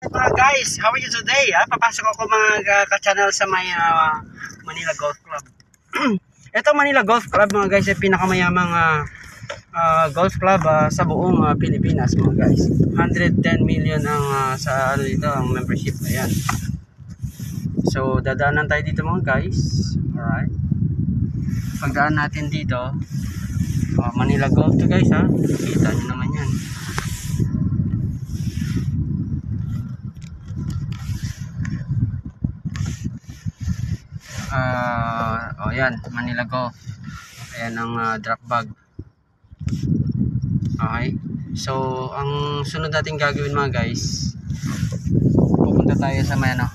Mga guys, how are you today? Papasok ako mga ka-channel sa may Manila Golf Club. Ito Manila Golf Club mga guys ay pinakamayamang golf club sa buong Pilipinas mga guys. 110 million ang sa ano dito ang membership. Ayan. So dadaanan tayo dito mga guys. Alright. Pagdaan natin dito Manila Golf to guys ha. Kita nyo naman yan. Yan, Manila Golf. Ayan ang drop bag. Okay. So, ang sunod natin gagawin mga guys, pupunta tayo sa may ano.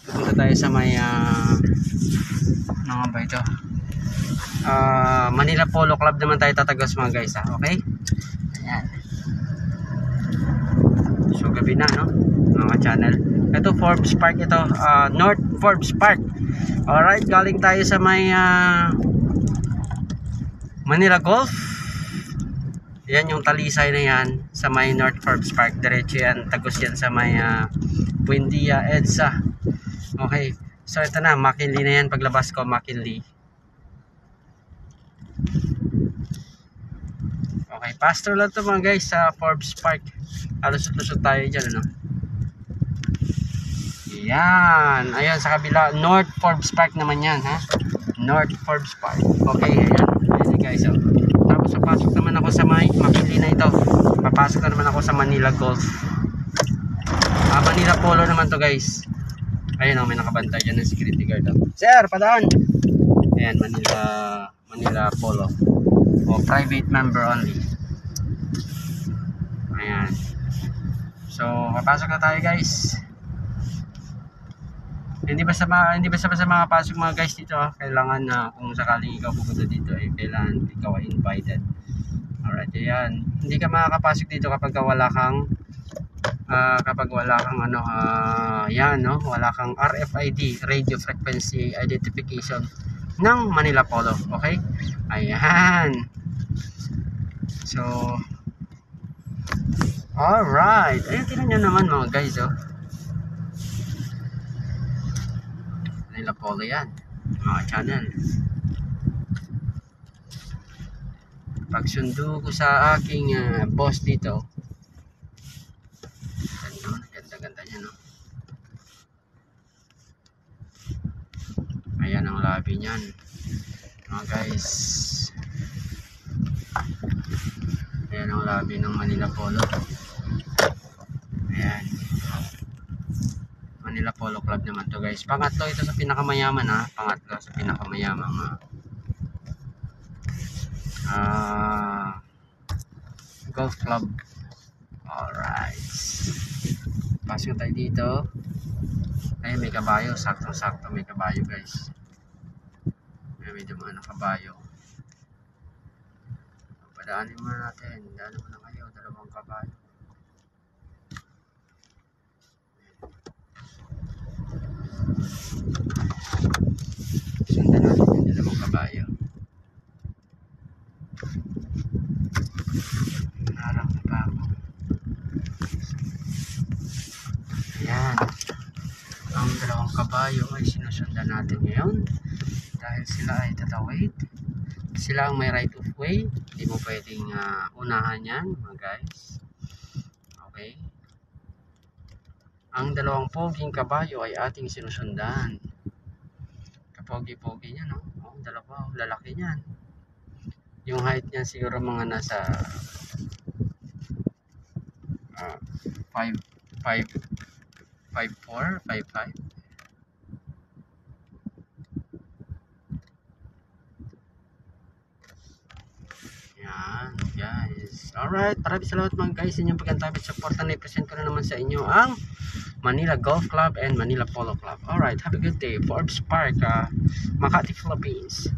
Pupunta tayo sa may ano nga ba ito? Manila Polo Club naman tayo tatagos mga guys ha. Okay? Ayan. So, gabi na no? Mga channel. Ito Forbes Park ito, North Forbes Park. Alright, galing tayo sa may Manila Golf. Yan yung talisay na yan sa may North Forbes Park. Diretso yan, tagos yan sa may Buendia, EDSA. Okay, so ito na, McKinley na yan. Paglabas ko, McKinley. Okay, pastor lang to mga guys sa Forbes Park. Alusot-lusot tayo dyan ano. Yan, ayan sa kabila, North Forbes Park naman yan ha. North Forbes Park. Okay, ayan. Ayan guys, oh. Tapos papasok naman ako sa may McKinley na ito. Papasok na naman ako sa Manila Golf. Manila Polo naman to guys. Ayun oh, may nakabantay dyan ng security guard oh. Sir, padaan. Ayan, Manila Polo. O private member only. Ayan. So, papasok na tayo guys. Hindi basta makapasok mga guys dito kailangan na kung sakaling ikaw pupunta dito ay kailangan ikaw ay invited. Alright, ayan. Hindi ka makakapasok dito kapag wala kang ano yan no, wala kang RFID, radio frequency identification ng Manila Polo. Okay? Ayan. So alright. Ayan, tingnan nyo naman mga guys oh. Manila Polo yan mga channel. Pagsundo ko sa aking boss dito, ganda niya no. Ayan ang lobby niyan mga guys. Ayan ang lobby ng Manila Polo. Ayan, Manila Polo Club naman to guys. Pangatlo ito sa pinakamayaman ha. Pangatlo sa pinakamayamang golf club. Alright. Pasok tayo dito. Ay, may kabayo. Sakto-sakto may kabayo guys. May dumaan na kabayo. Padaanin muna natin. Daanin muna kayo. Dalawang kabayo. Sundan natin yung dalawang kabayo. Narang na pa ako. Ayan. Ang dalawang kabayo ay sinusundan natin ngayon. Dahil sila ay tatawid. Sila ang may right of way. Hindi mo pwedeng unahan yan mga guys. Okay. Ang dalawang poging kabayo ay ating sinusundan. Kapogi-pogi niya no? Oh, dalawa, lalaki niyan. Yung height niya siguro mga nasa 5'4", 5'5". Yan guys. Alright, maraming salamat mga guys sa inyong pag-antabit support. Na-present ko na naman sa inyo ang Manila Golf Club and Manila Polo Club. Alright, have a good day. Forbes Park, Makati, Philippines.